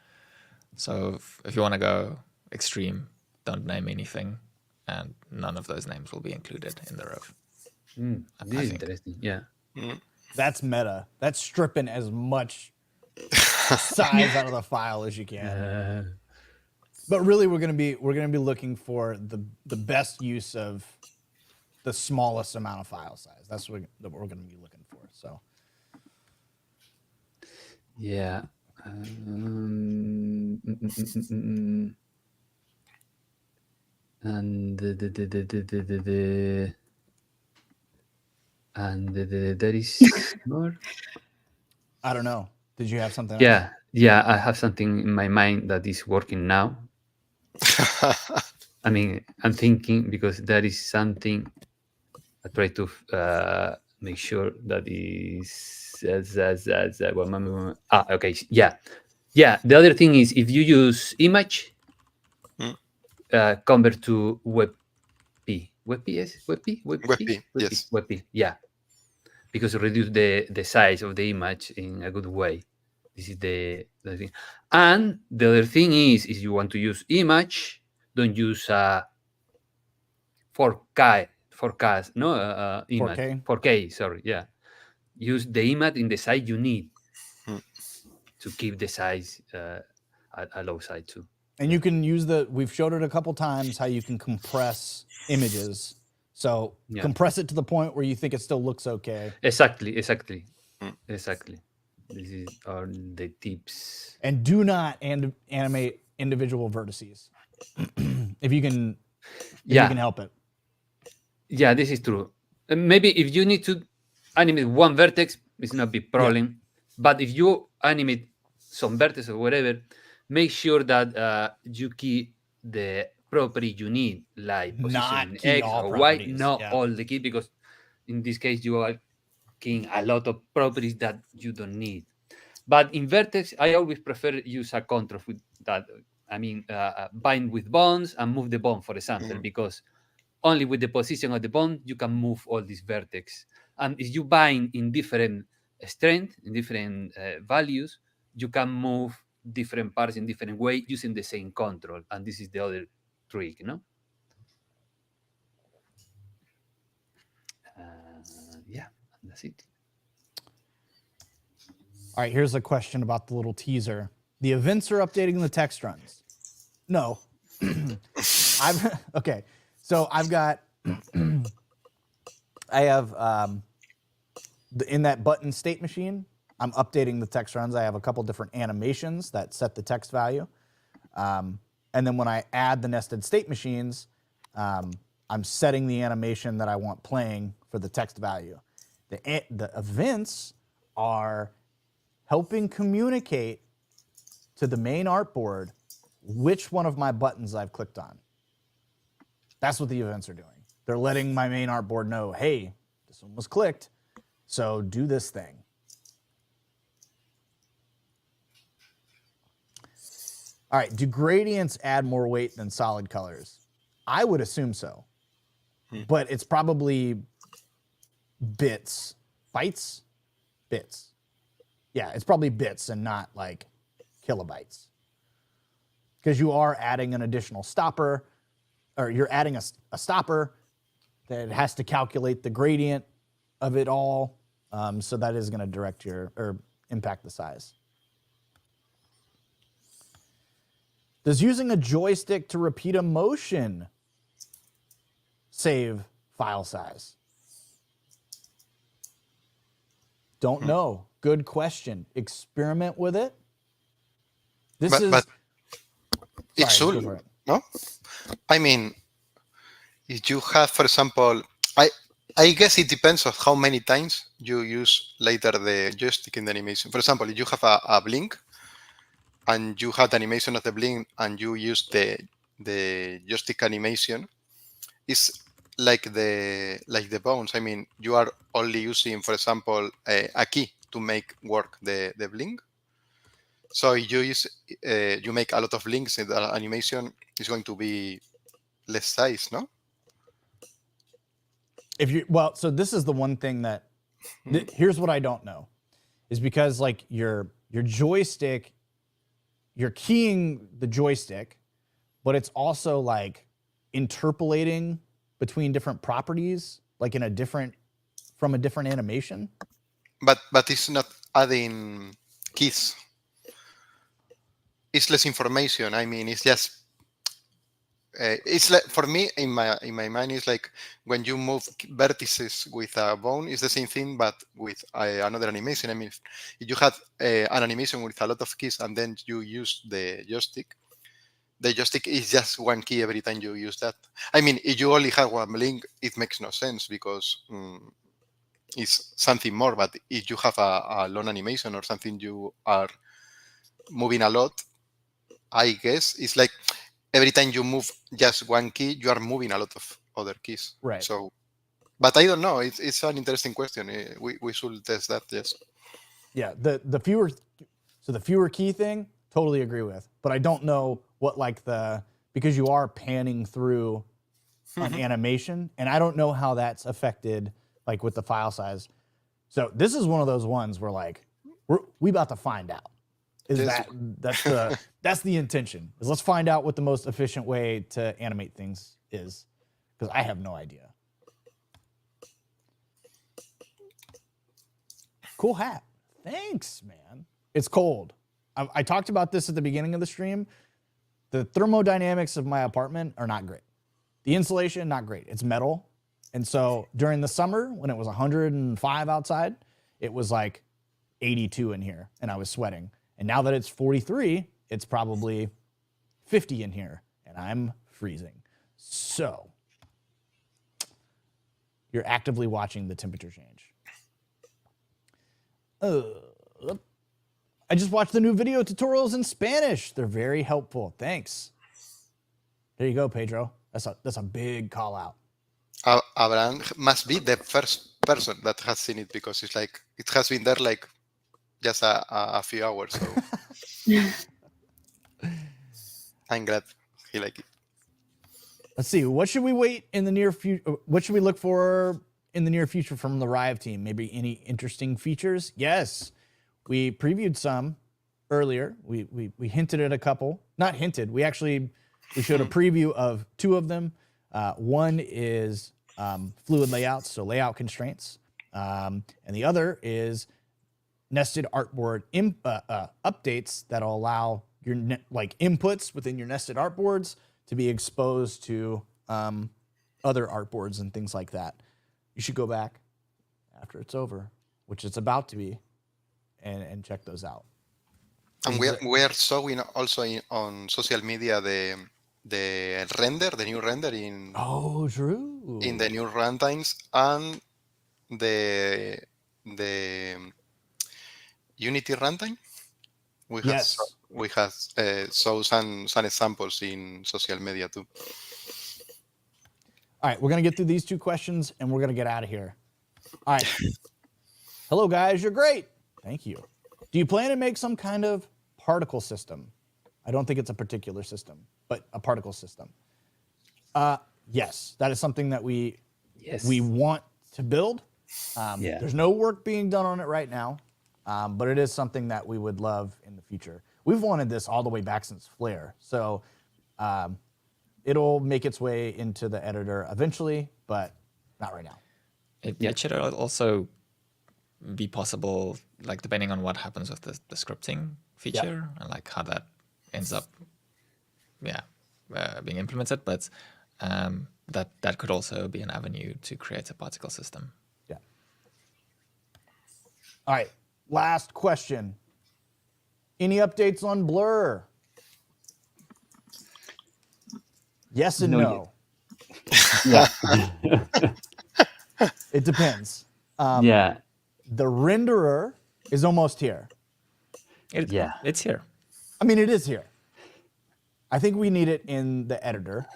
So if you want to go extreme, don't name anything, and none of those names will be included in the Rive. This is interesting. Yeah. That's meta. That's stripping as much size out of the file as you can. But really, we're gonna be looking for the best use of the smallest amount of file size. That's what we're going to be looking for. So Yeah. And there is more. I don't know. Did you have something else? Yeah, I have something in my mind that is working now. I mean, I'm thinking because there is something. I try to make sure that is okay. Yeah. The other thing is if you use image, convert to WebP. WebP, yes. WebP. Yeah, because reduce the size of the image in a good way. This is the thing. And the other thing is you want to use image, don't use 4K, image. 4K? 4K, sorry, yeah. Use the image in the size you need to keep the size at a low size too. And you can use we've showed it a couple times how you can compress images. So compress it to the point where you think it still looks okay. Exactly. This is all the tips. And do not animate individual vertices if you can help it. Yeah, this is true. Maybe if you need to animate one vertex, it's not a big problem. Yeah. But if you animate some vertex or whatever, make sure that you keep the property you need, like position X or Y, not all the key, because in this case you are keying a lot of properties that you don't need. But in vertex, I always prefer use a control with that. I mean, bind with bonds and move the bond, for example, because only with the position of the bond you can move all these vertex. And if you bind in different strength, in different values, you can move different parts in different way using the same control. And this is the other trick, you know? Yeah, that's it. All right, here's a question about the little teaser. The events are updating the text runs. No. Okay. So I've got, I have, in that button state machine, I'm updating the text runs. I have a couple different animations that set the text value. And then when I add the nested state machines, I'm setting the animation that I want playing for the text value. The events are helping communicate to the main artboard which one of my buttons I've clicked on. That's what the events are doing. They're letting my main artboard know, hey, this one was clicked, so do this thing. All right, do gradients add more weight than solid colors? I would assume so, but it's probably bits. Bytes? Bits. Yeah, it's probably bits and not like kilobytes. Because you are adding an additional stopper, or you're adding a stopper that has to calculate the gradient of it all. So that is going to direct or impact the size. Does using a joystick to repeat a motion save file size? Don't know. Good question. Experiment with it. But it should, no? I mean, if you have, for example, I guess it depends on how many times you use later the joystick in the animation. For example, if you have a blink and you have the animation of the blink and you use the joystick animation, it's like the bones. I mean, you are only using, for example, a key to make work the blink. So if you use you make a lot of blinks in the animation, it's going to be less size, no? So this is the one thing that here's what I don't know, is because like your joystick, you're keying the joystick, but it's also like interpolating between different properties, like from a different animation. But it's not adding keys. It's less information. I mean, it's just it's like, for me, in my mind, it's like when you move vertices with a bone, it's the same thing, but with another animation. I mean, if you had an animation with a lot of keys and then you use the joystick is just one key every time you use that. I mean, if you only have one link, it makes no sense because it's something more. But if you have a long animation or something you are moving a lot, I guess it's like every time you move just one key, you are moving a lot of other keys. Right. So, but I don't know. It's an interesting question. We should test that. Yes. Yeah. The fewer key thing, totally agree with. But I don't know what because you are panning through an animation, and I don't know how that's affected like with the file size. So this is one of those ones where like we about to find out. That's the intention. Is let's find out what the most efficient way to animate things is, because I have no idea. Cool hat. Thanks, man. It's cold. I talked about this at the beginning of the stream. The thermodynamics of my apartment are not great. The insulation, not great. It's metal. And so during the summer, when it was 105 outside, it was like 82 in here, and I was sweating. And now that it's 43, it's probably 50 in here, and I'm freezing. So you're actively watching the temperature change. I just watched the new video tutorials in Spanish. They're very helpful. Thanks. There you go, Pedro. That's a big call out. Abraham must be the first person that has seen it, because it's like it has been there like just a few hours. So I'm glad he liked it. Let's see. What should we wait in the near future? What should we look for in the near future from the Rive team? Maybe any interesting features? Yes, we previewed some earlier. We hinted at a couple. Not hinted. We showed a preview of two of them. One is fluid layouts, so layout constraints, and the other is nested artboard updates that'll allow your inputs within your nested artboards to be exposed to other artboards and things like that. You should go back after it's over, which it's about to be, and check those out. And we are showing also on social media the render, the new render in true, in the new runtimes, and the Unity runtime. We have show some examples in social media too. All right, we're gonna get through these two questions and we're gonna get out of here. All right. Hello guys, you're great. Thank you. Do you plan to make some kind of particle system? I don't think it's a particular system, but a particle system. Yes, that is something that we want to build. There's no work being done on it right now, but it is something that we would love in the future. We've wanted this all the way back since Flare, so it'll make its way into the editor eventually, but not right now. It should also be possible, like depending on what happens with the scripting feature and like how that ends up being implemented, but that could also be an avenue to create a particle system. Yeah. All right, last question. Any updates on Blur? Yes and no. Yeah. It depends. Yeah. The renderer is almost here. It's here. I mean, it is here. I think we need it in the editor.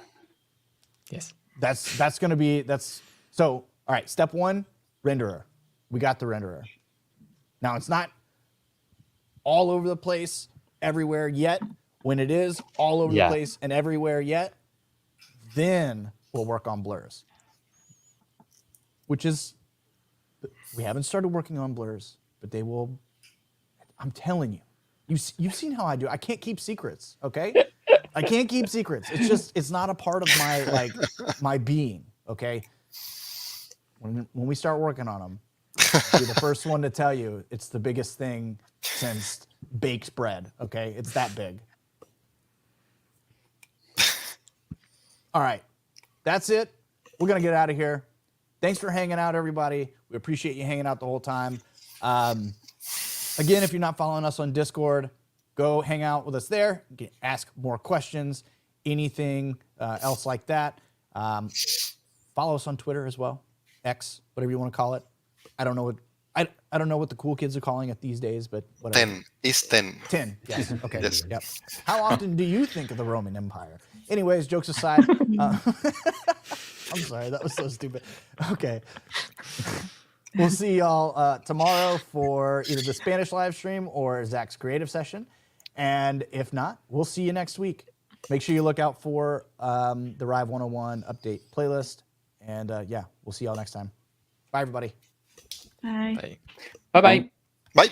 Yes. That's going to be, so, all right, step one, renderer. We got the renderer. Now, it's not all over the place everywhere yet. When it is all over the place and everywhere yet, then we'll work on blurs. Which is, we haven't started working on blurs, but they will, I'm telling you. You've seen how I do. I can't keep secrets, okay? I can't keep secrets. It's just, it's not a part of my, my being, okay? When we start working on them, I'll be the first one to tell you it's the biggest thing since baked bread, okay? It's that big. All right. That's it. We're going to get out of here. Thanks for hanging out, everybody. We appreciate you hanging out the whole time. Again, if you're not following us on Discord, go hang out with us there. You can ask more questions, anything else like that. Follow us on Twitter as well, X, whatever you want to call it. I don't know what I don't know what the cool kids are calling it these days, but whatever. 10 is 10. 10. Yes. Okay. Yes. Yep. How often do you think of the Roman Empire? Anyways, jokes aside. I'm sorry, that was so stupid. Okay. We'll see y'all tomorrow for either the Spanish live stream or Zach's creative session. And if not, we'll see you next week. Make sure you look out for the Rive 101 update playlist. And yeah, we'll see y'all next time. Bye, everybody. Bye. Like, Bye bye. Bye.